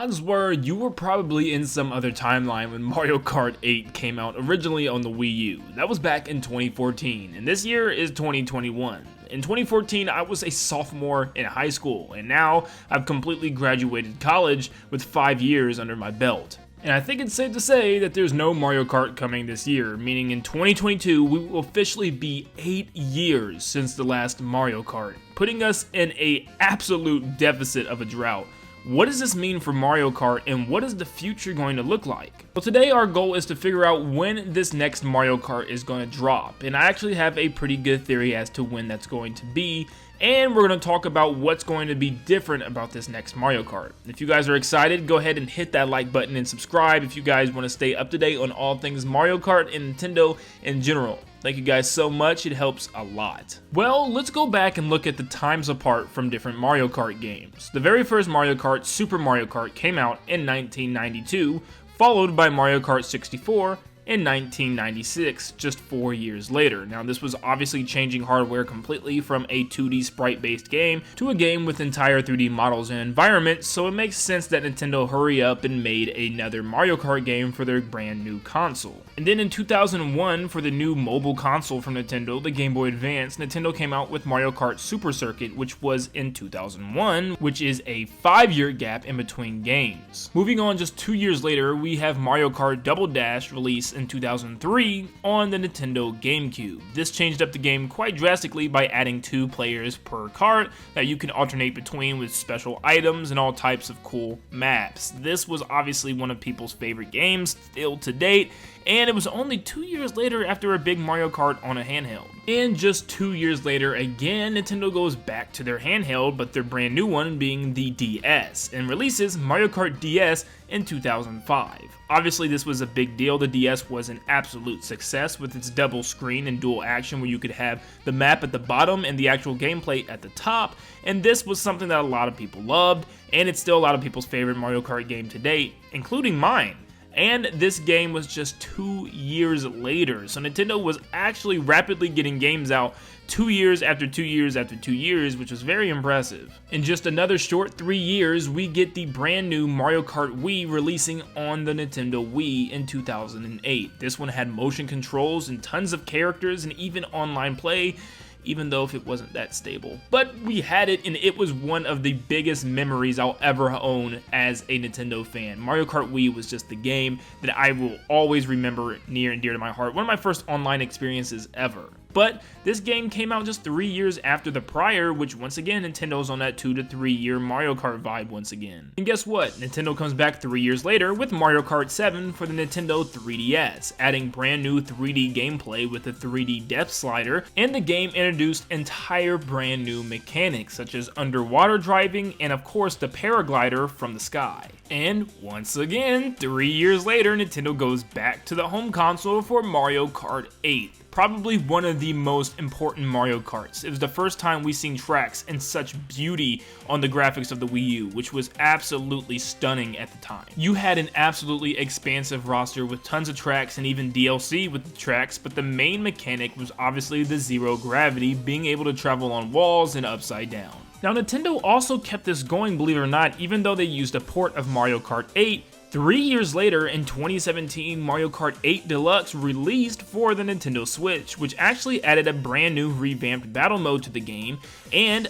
odds were you were probably in some other timeline when Mario Kart 8 came out originally on the Wii U. That was back in 2014, and this year is 2021. In 2014, I was a sophomore in high school, and now I've completely graduated college with 5 years under my belt. And I think it's safe to say that there's no Mario Kart coming this year, meaning in 2022, we will officially be 8 years since the last Mario Kart, putting us in an absolute deficit of a drought. What does this mean for Mario Kart, and what is the future going to look like? Well, today our goal is to figure out when this next Mario Kart is going to drop, and I actually have a pretty good theory as to when that's going to be, and we're going to talk about what's going to be different about this next Mario Kart. If you guys are excited, go ahead and hit that like button and subscribe if you guys want to stay up to date on all things Mario Kart and Nintendo in general. Thank you guys so much, it helps a lot. Well, let's go back and look at the times apart from different Mario Kart games. The very first Mario Kart, Super Mario Kart, came out in 1992, followed by Mario Kart 64 in 1996, just 4 years later. Now, this was obviously changing hardware completely from a 2D sprite-based game to a game with entire 3D models and environments, so it makes sense that Nintendo hurry up and made another Mario Kart game for their brand new console. And then in 2001, for the new mobile console from Nintendo, the Game Boy Advance, Nintendo came out with Mario Kart Super Circuit, which was in 2001, which is a 5-year gap in between games. Moving on just 2 years later, we have Mario Kart Double Dash released in 2003 on the Nintendo GameCube. This changed up the game quite drastically by adding 2 players per kart that you can alternate between with special items and all types of cool maps. This was obviously one of people's favorite games still to date, and it was only 2 years later after a big Mario Kart on a handheld. And just 2 years later again, Nintendo goes back to their handheld, but their brand new one being the DS, and releases Mario Kart DS in 2005. Obviously this was a big deal. The DS was an absolute success with its double screen and dual action where you could have the map at the bottom and the actual gameplay at the top, and this was something that a lot of people loved, and it's still a lot of people's favorite Mario Kart game to date, including mine. And this game was just 2 years later, so Nintendo was actually rapidly getting games out 2 years after 2 years after 2 years, which was very impressive. In just another short 3 years, we get the brand new Mario Kart Wii releasing on the Nintendo Wii in 2008. This one had motion controls and tons of characters and even online play, even though if it wasn't that stable. But we had it, and it was one of the biggest memories I'll ever own as a Nintendo fan. Mario Kart Wii was just the game that I will always remember near and dear to my heart. One of my first online experiences ever. But this game came out just 3 years after the prior, which once again, Nintendo's on that 2 to 3 year Mario Kart vibe once again. And guess what? Nintendo comes back 3 years later with Mario Kart 7 for the Nintendo 3DS, adding brand new 3D gameplay with the 3D depth slider, and the game introduced entire brand new mechanics such as underwater driving and of course the paraglider from the sky. And once again, 3 years later, Nintendo goes back to the home console for Mario Kart 8. Probably one of the most important Mario Karts. It was the first time we seen tracks in such beauty on the graphics of the Wii U, which was absolutely stunning at the time. You had an absolutely expansive roster with tons of tracks and even DLC with the tracks, but the main mechanic was obviously the zero gravity, being able to travel on walls and upside down. Now, Nintendo also kept this going, believe it or not, even though they used a port of Mario Kart 8. 3 years later, in 2017, Mario Kart 8 Deluxe released for the Nintendo Switch, which actually added a brand new revamped battle mode to the game, and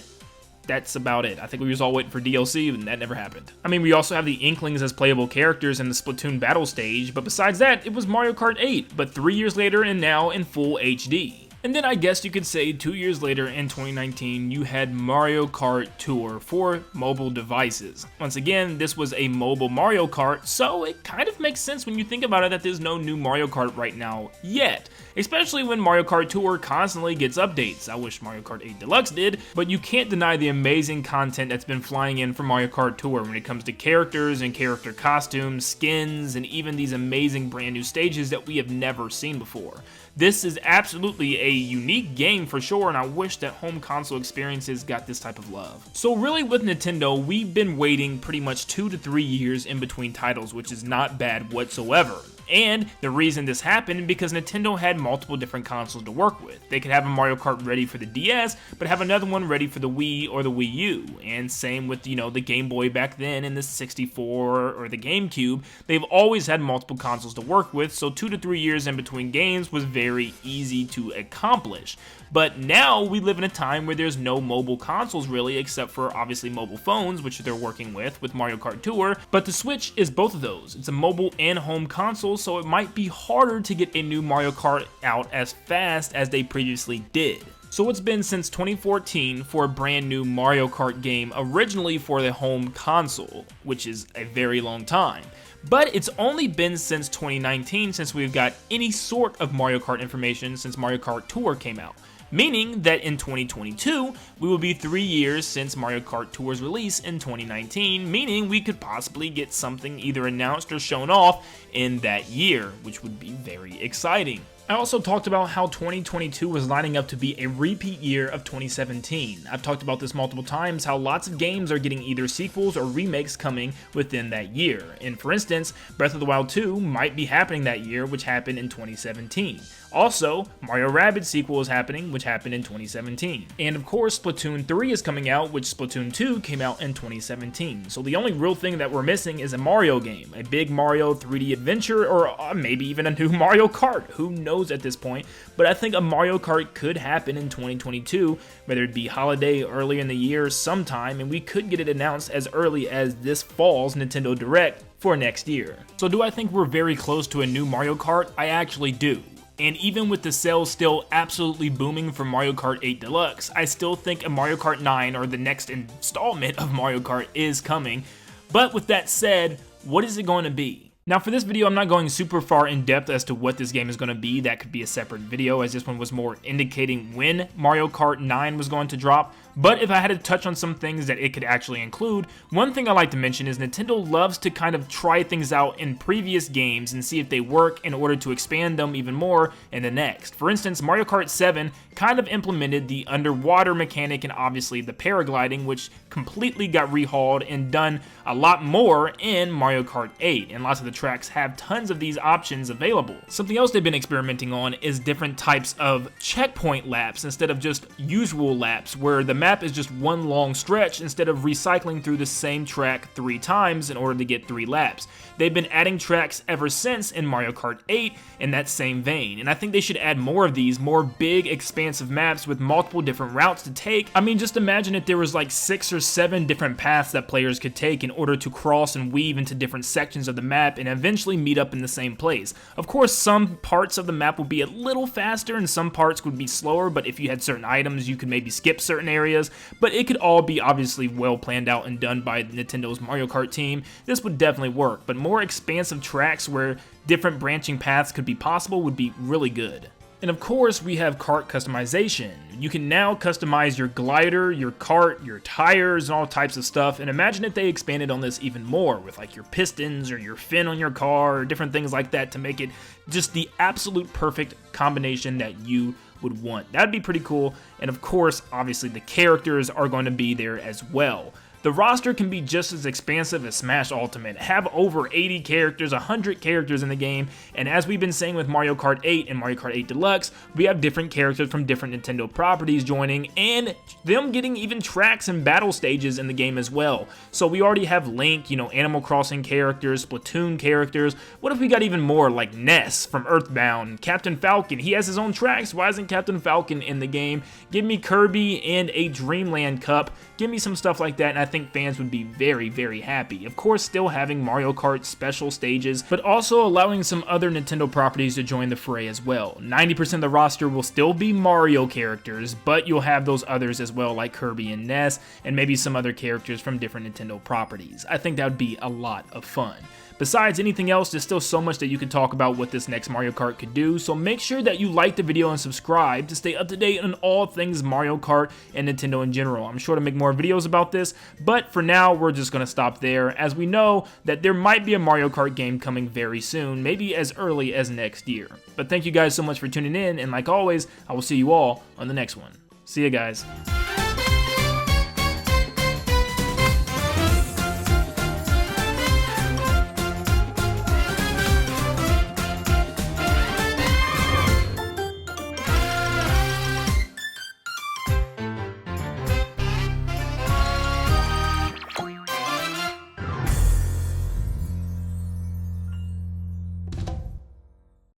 that's about it. I think we was all waiting for DLC, and that never happened. I mean, we also have the Inklings as playable characters in the Splatoon battle stage, but besides that, it was Mario Kart 8, but 3 years later and now in full HD. And then I guess you could say 2 years later in 2019, you had Mario Kart Tour for mobile devices. Once again, this was a mobile Mario Kart, so it kind of makes sense when you think about it that there's no new Mario Kart right now yet. Especially when Mario Kart Tour constantly gets updates. I wish Mario Kart 8 Deluxe did, but you can't deny the amazing content that's been flying in from Mario Kart Tour when it comes to characters and character costumes, skins, and even these amazing brand new stages that we have never seen before. This is absolutely a unique game for sure, and I wish that home console experiences got this type of love. So really with Nintendo, we've been waiting pretty much 2 to 3 years in between titles, which is not bad whatsoever. And the reason this happened because Nintendo had multiple different consoles to work with. They could have a Mario Kart ready for the DS, but have another one ready for the Wii or the Wii U. And same with, the Game Boy back then and the 64 or the GameCube. They've always had multiple consoles to work with, so 2 to 3 years in between games was very easy to accomplish. But now we live in a time where there's no mobile consoles really, except for obviously mobile phones, which they're working with Mario Kart Tour. But the Switch is both of those. It's a mobile and home console, so it might be harder to get a new Mario Kart out as fast as they previously did. So it's been since 2014 for a brand new Mario Kart game originally for the home console, which is a very long time. But it's only been since 2019 since we've got any sort of Mario Kart information since Mario Kart Tour came out. Meaning that in 2022, we will be 3 years since Mario Kart Tour's release in 2019, meaning we could possibly get something either announced or shown off in that year, which would be very exciting. I also talked about how 2022 was lining up to be a repeat year of 2017. I've talked about this multiple times, how lots of games are getting either sequels or remakes coming within that year. And for instance, Breath of the Wild 2 might be happening that year, which happened in 2017. Also, Mario Rabbids sequel is happening, which happened in 2017. And of course, Splatoon 3 is coming out, which Splatoon 2 came out in 2017. So the only real thing that we're missing is a Mario game, a big Mario 3D adventure, or maybe even a new Mario Kart. Who knows at this point? But I think a Mario Kart could happen in 2022, whether it be holiday, early in the year, sometime, and we could get it announced as early as this fall's Nintendo Direct for next year. So do I think we're very close to a new Mario Kart? I actually do. And even with the sales still absolutely booming for Mario Kart 8 Deluxe, I still think a Mario Kart 9 or the next installment of Mario Kart is coming. But with that said, what is it going to be? Now for this video, I'm not going super far in depth as to what this game is going to be. That could be a separate video, as this one was more indicating when Mario Kart 9 was going to drop. But if I had to touch on some things that it could actually include, one thing I like to mention is Nintendo loves to kind of try things out in previous games and see if they work in order to expand them even more in the next. For instance, Mario Kart 7 kind of implemented the underwater mechanic and obviously the paragliding, which completely got rehauled and done a lot more in Mario Kart 8, and lots of the tracks have tons of these options available. Something else they've been experimenting on is different types of checkpoint laps instead of just usual laps, where the map is just one long stretch instead of recycling through the same track 3 times in order to get 3 laps. They've been adding tracks ever since in Mario Kart 8 in that same vein, and I think they should add more of these, more big expansive maps with multiple different routes to take. I mean, just imagine if there was like 6 or 7 different paths that players could take in order to cross and weave into different sections of the map and eventually meet up in the same place. Of course, some parts of the map would be a little faster and some parts would be slower, but if you had certain items, you could maybe skip certain areas, but it could all be obviously well planned out and done by Nintendo's Mario Kart team. This would definitely work, but more expansive tracks where different branching paths could be possible would be really good. And of course, we have kart customization. You can now customize your glider, your kart, your tires, and all types of stuff. And imagine if they expanded on this even more with like your pistons or your fin on your car or different things like that to make it just the absolute perfect combination that you would want. That'd be pretty cool. And of course, obviously the characters are going to be there as well. The roster can be just as expansive as Smash Ultimate, have over 80 characters, 100 characters in the game, and as we've been saying with Mario Kart 8 and Mario Kart 8 Deluxe, we have different characters from different Nintendo properties joining, and them getting even tracks and battle stages in the game as well. So we already have Link, Animal Crossing characters, Splatoon characters. What if we got even more, like Ness from Earthbound, Captain Falcon? He has his own tracks. Why isn't Captain Falcon in the game? Give me Kirby and a Dreamland Cup. Give me some stuff like that, and I think fans would be very, very happy. Of course, still having Mario Kart special stages, but also allowing some other Nintendo properties to join the fray as well. 90% of the roster will still be Mario characters, but you'll have those others as well, like Kirby and Ness, and maybe some other characters from different Nintendo properties. I think that would be a lot of fun. Besides anything else, there's still so much that you could talk about what this next Mario Kart could do, so make sure that you like the video and subscribe to stay up to date on all things Mario Kart and Nintendo in general. I'm sure to make more videos about this, but for now, we're just going to stop there, as we know that there might be a Mario Kart game coming very soon, maybe as early as next year. But thank you guys so much for tuning in, and like always, I will see you all on the next one. See you guys.